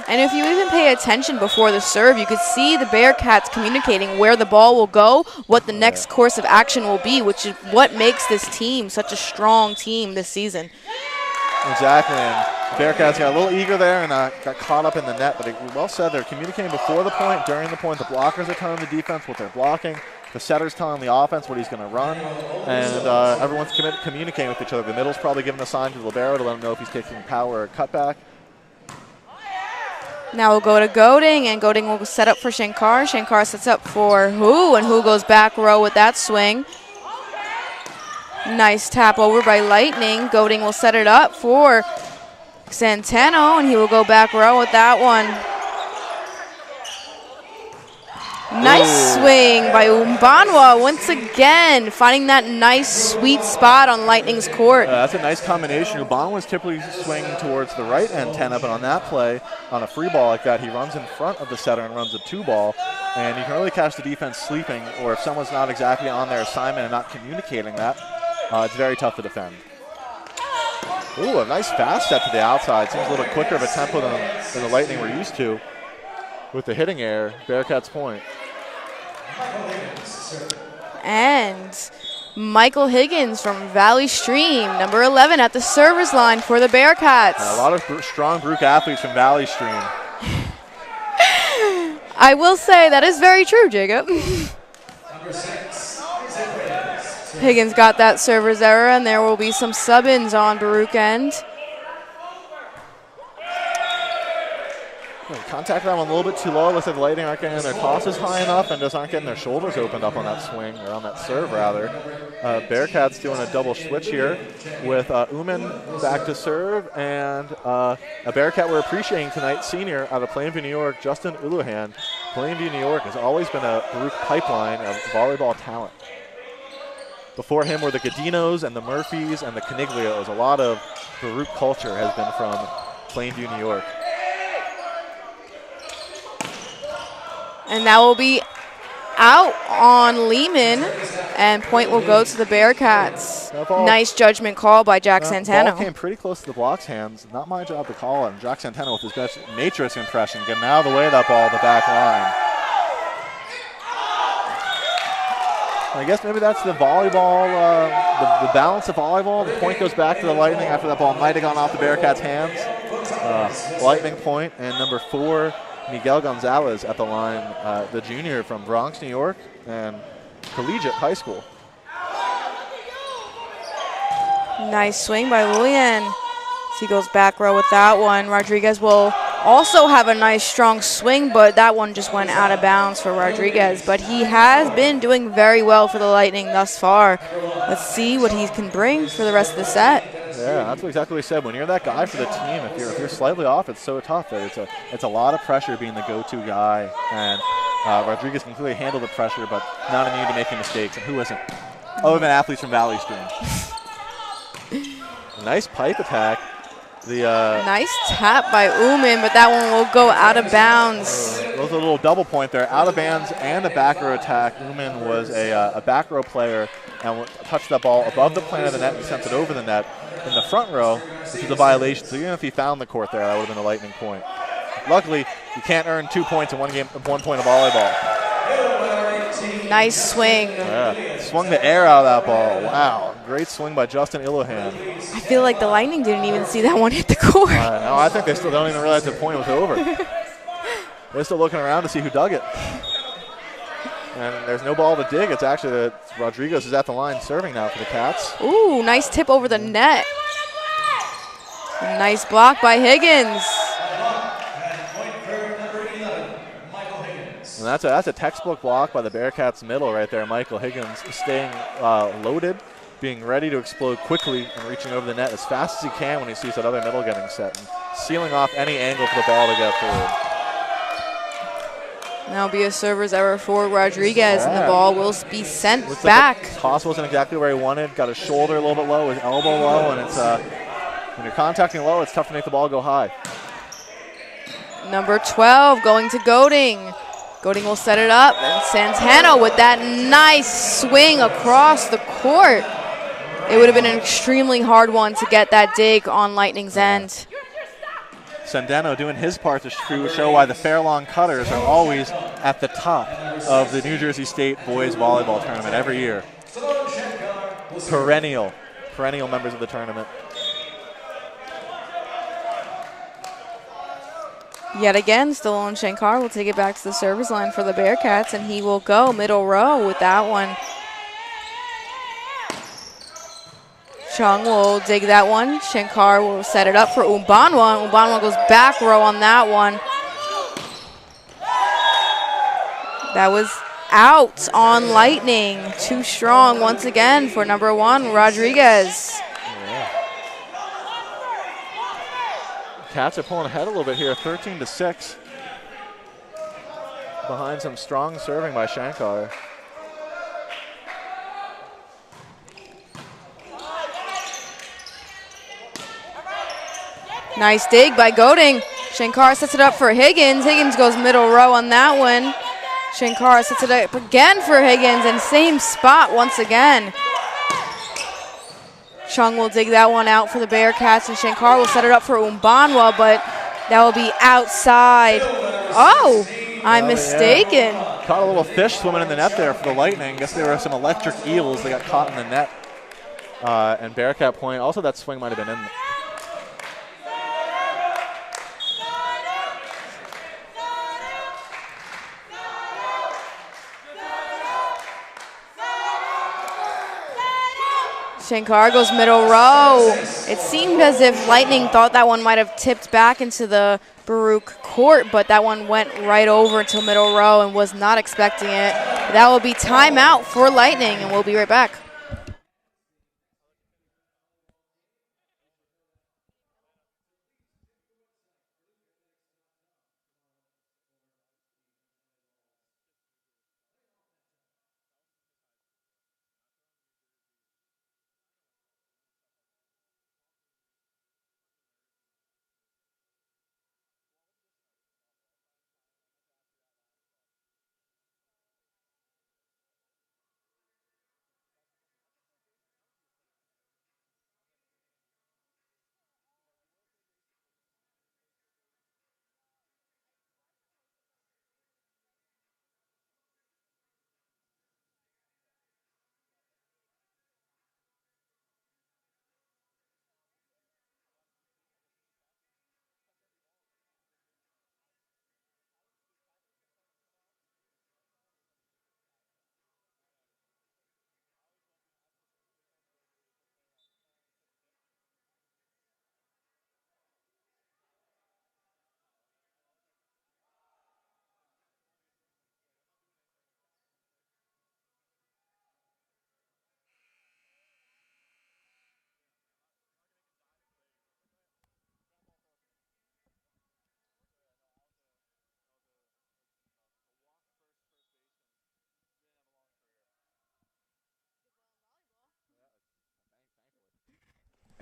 And if you even pay attention before the serve, you could see the Bearcats communicating where the ball will go, what the next course of action will be, which is what makes this team such a strong team this season. Exactly, and Bearcats got a little eager there and got caught up in the net, but well said, they're communicating before the point, during the point. The blockers are telling the defense what they're blocking. The setter's telling the offense what he's going to run, and everyone's communicating with each other. The middle's probably giving a sign to the libero to let him know if he's taking power or cutback. Now we'll go to Goding, and Goding will set up for Shankar. Shankar sets up for Hu, and Hu goes back row with that swing. Nice tap over by Lightning. Goding will set it up for Centeno, and he will go back row with that one. Nice swing by Umbanwa once again, finding that nice sweet spot on Lightning's court. That's a nice combination. Umbanwa's typically swinging towards the right antenna, but on that play, on a free ball like that, he runs in front of the setter and runs a 2-ball. And you can really catch the defense sleeping, or if someone's not exactly on their assignment and not communicating that, it's very tough to defend. Ooh, a nice fast set to the outside. Seems a little quicker of a tempo than the Lightning we're used to. With the hitting error, Bearcats point. And Michael Higgins from Valley Stream, number 11 at the service line for the Bearcats. A lot of strong Baruch athletes from Valley Stream. I will say that is very true, Jacob. Higgins got that server's error, and there will be some sub-ins on Baruch end. Contact around a little bit too low. Looks like the Lightning aren't getting their tosses high enough and just aren't getting their shoulders opened up on that swing, or on that serve rather. Bearcats doing a double switch here with Uman back to serve, and a Bearcat we're appreciating tonight, senior out of Plainview, New York, Justin Illuhan. Plainview, New York has always been a Baruch pipeline of volleyball talent. Before him were the Gadinos and the Murphys and the Caniglios. A lot of Baruch culture has been from Plainview, New York. And that will be out on Lehman, and point will go to the Bearcats. Nice judgment call by Jack Centeno. The ball came pretty close to the block's hands. Not my job to call it. And Jack Centeno with his best matrix impression, getting out of the way of that ball at the back line. I guess maybe that's the volleyball, the balance of volleyball. The point goes back to the Lightning after that ball might have gone off the Bearcats' hands. Lightning point, and number 4, Miguel Gonzalez at the line, the junior from Bronx, New York, and collegiate high school. Nice swing by Iloulian. He goes back row with that one. Rodriguez will also have a nice strong swing, but that one just went out of bounds for Rodriguez. But he has been doing very well for the Lightning thus far. Let's see what he can bring for the rest of the set. Yeah, that's exactly what he said. When you're that guy for the team, if you're slightly off, it's so tough. It's a lot of pressure being the go-to guy, and Rodriguez can clearly handle the pressure, but not immune to making mistakes. And who isn't? Other than athletes from Valley Stream. Nice pipe attack. Nice tap by Uman, but that one will go out of bounds. That was a little double point there. Out of bounds and a back row attack. Uman was a back row player and touched that ball above the plane of the net and sent it over the net in the front row, which is a violation. So even if he found the court there, that would have been a Lightning point. Luckily, you can't earn 2 points in one game, 1 point of volleyball. Nice swing. Yeah, swung the air out of that ball. Wow, great swing by Justin Illuhan. I feel like the Lightning didn't even see that one hit the court. No, I think they still don't even realize the point was over. They're still looking around to see who dug it. And there's no ball to dig. It's actually Rodriguez is at the line serving now for the Cats. Ooh, nice tip over the net. A nice block by Higgins. And that's a textbook block by the Bearcats middle right there. Michael Higgins staying loaded, being ready to explode quickly and reaching over the net as fast as he can when he sees that other middle getting set and sealing off any angle for the ball to get forward. That'll be a server's error for Rodriguez, and the ball will be sent back. Like toss wasn't exactly where he wanted. Got his shoulder a little bit low, his elbow low, and it's when you're contacting low, it's tough to make the ball go high. Number 12 going to Goading. Goading will set it up, and Centeno with that nice swing across the court. It would have been an extremely hard one to get that dig on Lightning's end. Centeno doing his part to show why the Fairlawn Cutters are always at the top of the New Jersey State boys volleyball tournament every year. Perennial members of the tournament. Yet again, Stallone Shankar will take it back to the service line for the Bearcats, and he will go middle row with that one. Chung will dig that one. Shankar will set it up for Umbanwa. Umbanwa goes back row on that one. That was out on Lightning. Too strong once again for number 1, Rodriguez. Cats are pulling ahead a little bit here, 13-6. Behind some strong serving by Shankar. Nice dig by Goading. Shankar sets it up for Higgins. Higgins goes middle row on that one. Shankar sets it up again for Higgins, and same spot once again. Chung will dig that one out for the Bearcats, and Shankar will set it up for Umbanwa, but that will be outside. Oh, I'm mistaken. Yeah. Caught a little fish swimming in the net there for the Lightning. Guess there were some electric eels that got caught in the net. And Bearcat point. Also, that swing might have been in. Shankar goes middle row. It seemed as if Lightning thought that one might have tipped back into the Baruch court, but that one went right over to middle row and was not expecting it. That will be timeout for Lightning, and we'll be right back.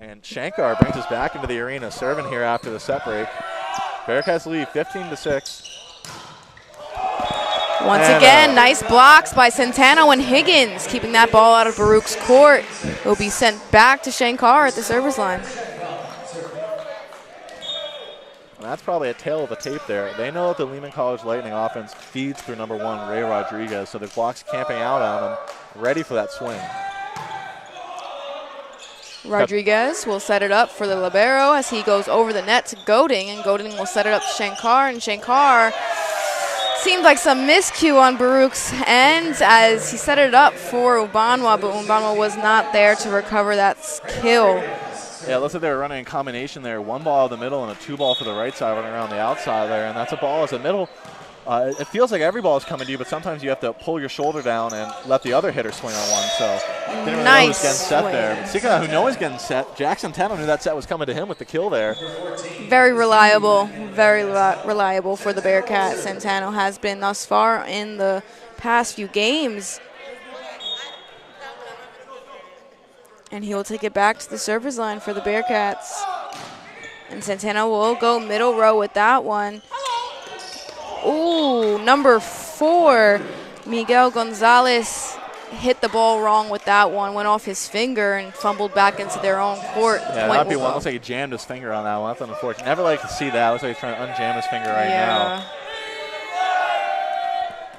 And Shankar brings us back into the arena, serving here after the set break. Bearcats lead 15-6. Once again, nice blocks by Centeno and Higgins, keeping that ball out of Baruch's court. It will be sent back to Shankar at the service line. And that's probably a tail of the tape there. They know that the Lehman College Lightning offense feeds through number 1, Ray Rodriguez, so the block's camping out on him, ready for that swing. Rodriguez will set it up for the libero as he goes over the net to Goding, and Goding will set it up to Shankar, and Shankar seemed like some miscue on Baruch's end as he set it up for Ubanwa, but Ubanwa was not there to recover that kill. Yeah, it looks like they were running a combination there. 1 ball in the middle and a 2 ball for the right side running around the outside there, and that's a ball as the middle. It feels like every ball is coming to you, but sometimes you have to pull your shoulder down and let the other hitter swing on one. So didn't really know who was getting set there. Speaking of who knows getting set, Jackson Temmo knew that set was coming to him with the kill there. Very reliable for the Bearcats. Centeno has been thus far in the past few games. And he will take it back to the service line for the Bearcats. And Centeno will go middle row with that one. Ooh, number 4, Miguel Gonzalez hit the ball wrong with that one, went off his finger and fumbled back into their own court. Yeah, that'd be one. Looks like he jammed his finger on that one. That's unfortunate. Never like to see that. Looks like he's trying to unjam his finger right now.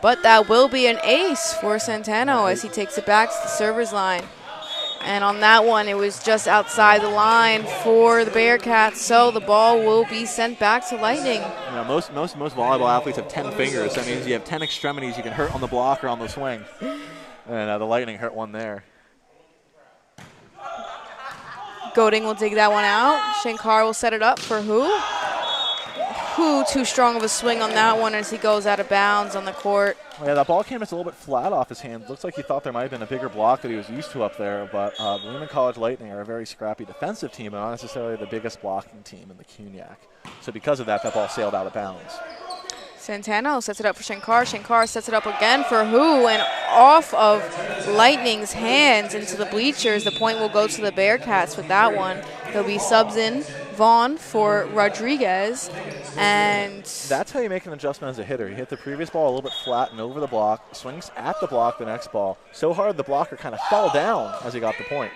But that will be an ace for Centeno as he takes it back to the server's line. And on that one, it was just outside the line for the Bearcats, so the ball will be sent back to Lightning. You know, most volleyball athletes have 10 fingers. That means you have 10 extremities you can hurt on the block or on the swing. And the Lightning hurt one there. Goding will dig that one out. Shankar will set it up for who? Too strong of a swing on that one as he goes out of bounds on the court. Yeah, that ball came just a little bit flat off his hand. Looks like he thought there might have been a bigger block that he was used to up there, but the Lehman College Lightning are a very scrappy defensive team, but not necessarily the biggest blocking team in the CUNYAC. So because of that, that ball sailed out of bounds. Centeno sets it up for Shankar. Shankar sets it up again for who? And off of Lightning's hands into the bleachers. The point will go to the Bearcats with that one. There'll be subs in. Vaughn for Rodriguez. And that's how you make an adjustment as a hitter. You hit the previous ball a little bit flat and over the block, swings at the block the next ball. So hard the blocker kind of fell down as he got the point.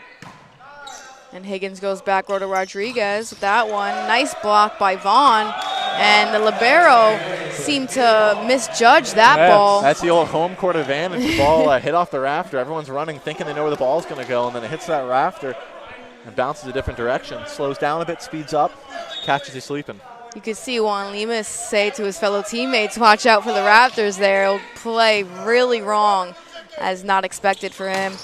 And Higgins goes back row to Rodriguez with that one. Nice block by Vaughn. And the libero seemed to misjudge that ball. That's the old home court advantage. The ball hit off the rafter. Everyone's running thinking they know where the ball's going to go, and then it hits that rafter and bounces a different direction. Slows down a bit, speeds up, catches you sleeping. You could see Juan Lemus say to his fellow teammates, watch out for the rafters there. He'll play really wrong, as not expected for him.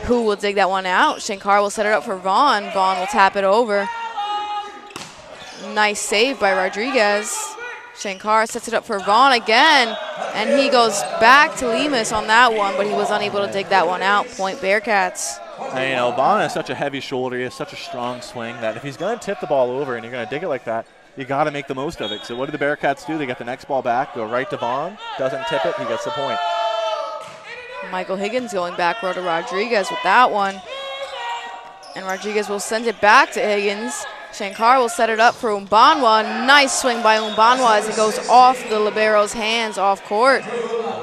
Who will dig that one out? Shankar will set it up for Vaughn. Vaughn will tap it over. Nice save by Rodriguez. Shankar sets it up for Vaughn again, and he goes back to Lemus on that one, but he was unable to dig that one out. Point Bearcats. And, you know, Vaughn has such a heavy shoulder. He has such a strong swing that if he's going to tip the ball over and you're going to dig it like that, you got to make the most of it. So what do the Bearcats do? They get the next ball back, go right to Vaughn, doesn't tip it, he gets the point. Michael Higgins going back row to Rodriguez with that one. And Rodriguez will send it back to Higgins. Shankar will set it up for Umbanwa. Nice swing by Umbanwa as it goes off the libero's hands off court.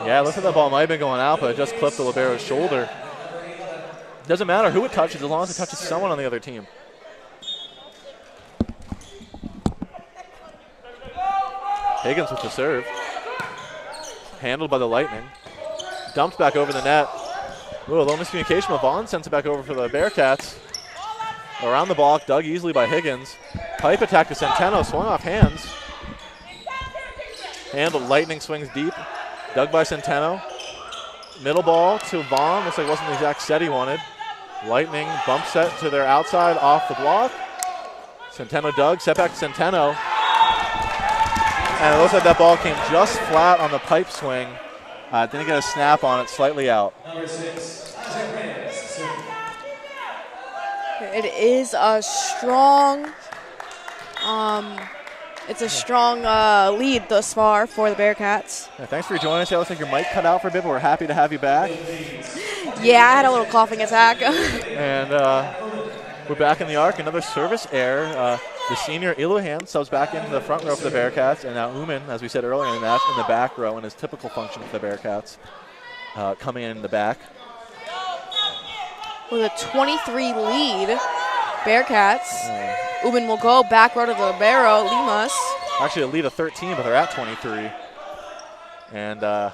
Yeah, looks like the ball might have been going out, but it just clipped the libero's shoulder. Doesn't matter who it touches as long as it touches someone on the other team. Higgins with the serve. Handled by the Lightning. Dumped back over the net. Ooh, a little miscommunication, but Vaughn sends it back over for the Bearcats. Around the block, dug easily by Higgins. Pipe attack to Centeno, swung off hands. Handled, Lightning swings deep. Dug by Centeno. Middle ball to Vaughn, looks like it wasn't the exact set he wanted. Lightning bump set to their outside off the block. Centeno dug, set back to Centeno. And it looks like that ball came just flat on the pipe swing. Didn't get a snap on it, slightly out. It is a strong, lead thus far for the Bearcats. Yeah, thanks for joining us. It looks like your mic cut out for a bit, but we're happy to have you back. Yeah, I had a little coughing attack. And We're back in the arc. Another service error. The senior Illuhan subs back into the front row for the Bearcats, and now Uman, as we said earlier in the match, in the back row in his typical function for the Bearcats, coming in the back. With a 23 lead, Bearcats. Uman will go back row to the libero, Limas. Actually, a lead of 13, but they're at 23. And it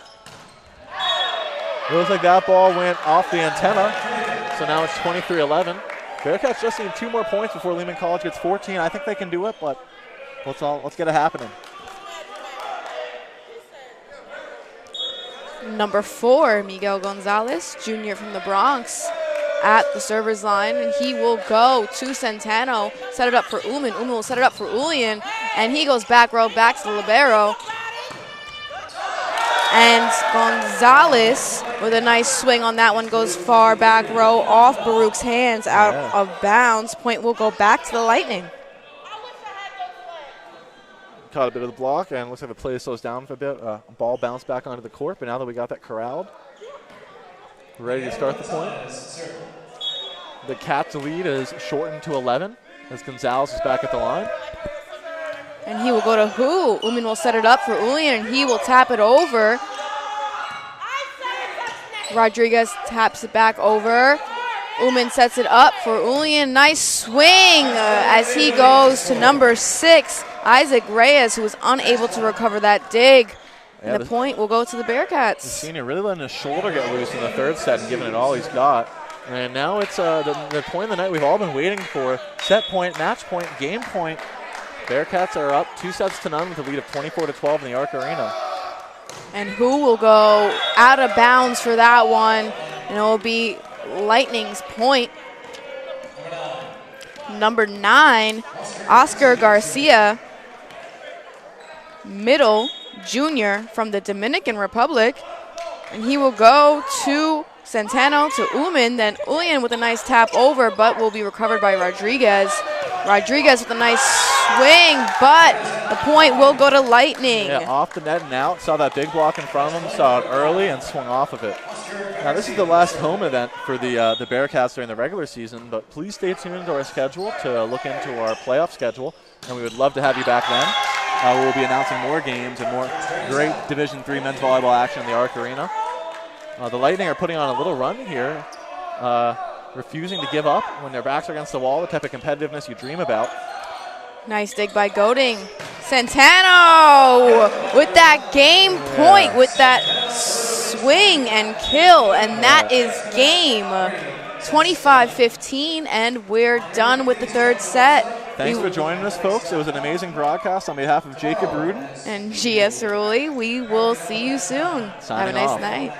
looks like that ball went off the antenna, so now it's 23-11. Bearcats just need 2 more points before Lehman College gets 14. I think they can do it, but let's get it happening. Number 4, Miguel Gonzalez, junior from the Bronx, at the server's line, and he will go to Centeno, set it up for Uman. Uman will set it up for Iloulian, and he goes back row, back to the libero. And Gonzalez, with a nice swing on that one, goes far back row off Baruch's hands, out of bounds. Point will go back to the Lightning. Caught a bit of the block, and looks like the play slows down for a bit. Ball bounced back onto the court, but now that we got that corralled, we're ready to start the point. The Cats' lead is shortened to 11 as Gonzalez is back at the line. And he will go to Who. Uman will set it up for Iloulian, and he will tap it over. Rodriguez taps it back over. Uman sets it up for Iloulian. Nice swing as he goes to number 6, Isaac Reyes, who was unable to recover that dig. And the point will go to the Bearcats. The senior really letting his shoulder get loose in the 3rd set and giving it all he's got. And now it's the point of the night we've all been waiting for. Set point, match point, game point. Bearcats are up 2-0 with a lead of 24-12 in the Arc Arena. And Who will go out of bounds for that one, and it will be Lightning's point. Number 9, Oscar Garcia, middle junior from the Dominican Republic, and he will go to Centeno to Uman, then Iloulian with a nice tap over, but will be recovered by Rodriguez. Rodriguez with a nice swing, but the point will go to Lightning. Yeah, off the net and out. Saw that big block in front of him, saw it early and swung off of it. Now this is the last home event for the Bearcats during the regular season, but please stay tuned to our schedule to look into our playoff schedule, and we would love to have you back then. We'll be announcing more games and more great Division III men's volleyball action in the Arc Arena. The Lightning are putting on a little run here, refusing to give up when their backs are against the wall, the type of competitiveness you dream about. Nice dig by Goding. Centeno with that game point, with that swing and kill, and that is game. 25-15, and we're done with the 3rd set. Thanks for joining us, folks. It was an amazing broadcast on behalf of Jacob Rudin and Gia Cerulli. We will see you soon. Signing Have a nice off. night.